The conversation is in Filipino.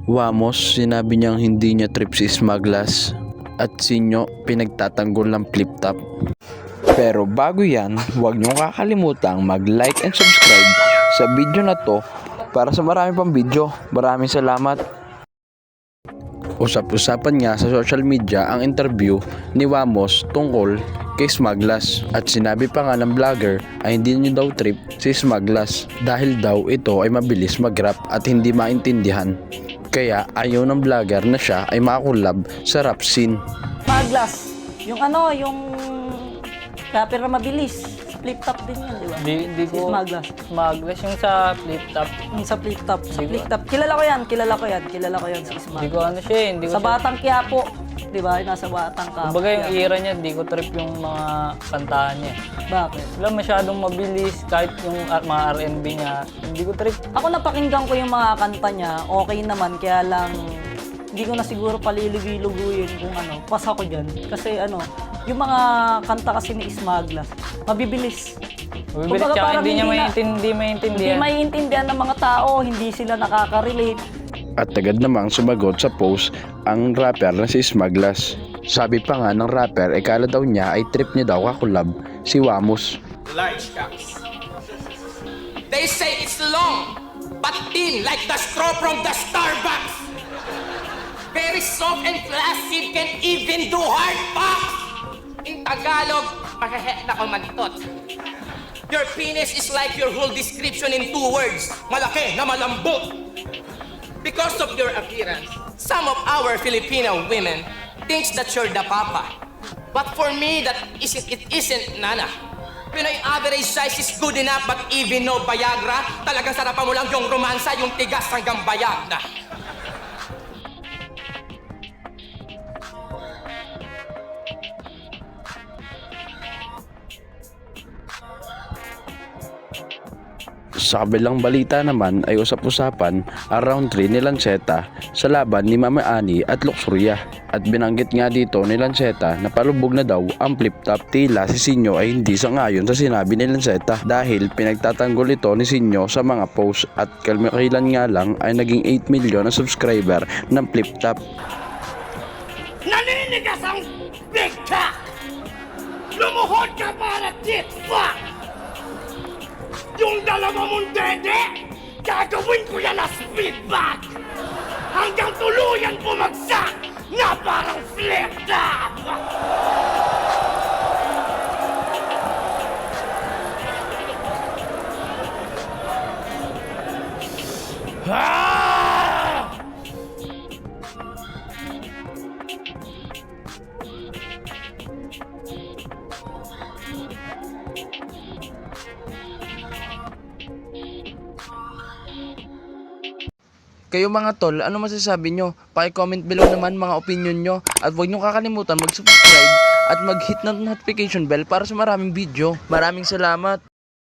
Wamos, sinabi niyang hindi niya trip si Smaglas at Sinyo pinagtatanggol ng flip top. Pero bago yan, huwag niyong kakalimutang mag-like and subscribe sa video na to para sa marami pang video. Maraming salamat. Usap-usapan nga sa social media ang interview ni Wamos tungkol kay Smaglas at sinabi pa nga ng vlogger ay hindi niyo daw trip si Smaglas dahil daw ito ay mabilis mag-rap at hindi maintindihan. Kaya ayaw ng vlogger na siya ay makakulab sa rap scene. Smaglas, yung rapper na mabilis. Flip top din yan, di ba? Hindi Si ko Smaglas. Smaglas yung sa flip top. Sa flip top. Sa flip top. Kilala ko yan si Hindi Smaglas. ko ano siya eh. Hindi ko Sa Batang Quiapo, di ba? Nasa Batang Quiapo. Kumbaga yung era niya, hindi ko trip yung mga kantahan niya. Bakit? Wala masyadong mabilis, kahit yung mga R&B niya, hindi ko trip. Ako napakinggan ko yung mga kanta niya, okay naman, kaya lang hindi ko na siguro palililuguyin kung pasa ko dyan. Kasi yung mga kanta kasi ni Smaglas, mabibilis. Mabibilis, Kumbaga, tsaka parang hindi niya Hindi maintindihan. maiintindihan ng mga tao, hindi sila nakaka-relate. At agad namang sumagot sa post ang rapper na si Smaglas. Sabi pa nga ng rapper, kala daw niya ay trip niya daw kakulab si Wamos. Large caps. They say it's long, but thin like the straw from the Starbucks. Very soft and flaccid, can even do hard pop. In Tagalog, mahehe na ko magtot. Your penis is like your whole description in 2 words. Malaki na malambot. Because of your appearance, some of our Filipino women thinks that you're the papa. But for me, it isn't nana. Pinoy average size is good enough, but even no Viagra, talagang sarapan mo lang yung romansa, yung tigas hanggang bayag na. Sa kabilang balita naman ay usap-usapan ang round 3 ni Lanceta sa laban ni Mama Ani at Luxuria. At binanggit nga dito ni Lanceta na palubog na daw ang flip top. Tila si Sinyo ay hindi sangayon sa sinabi ni Lanceta dahil pinagtatanggol ito ni Sinyo sa mga post at kalmakilan nga lang ay naging 8 million na subscriber ng flip top. Naninigas ang big cock! Lumuhod ka para tit fuck! Yung dalawa mong dede, gagawin ko yan na speedback! Hanggang tuluyan bumagsak na parang flip top! Ah! Kayo mga tol, ano masasabi nyo? Paki-comment below naman mga opinion nyo at huwag nyo kakalimutan mag-subscribe at mag-hit ng notification bell para sa maraming video. Maraming salamat!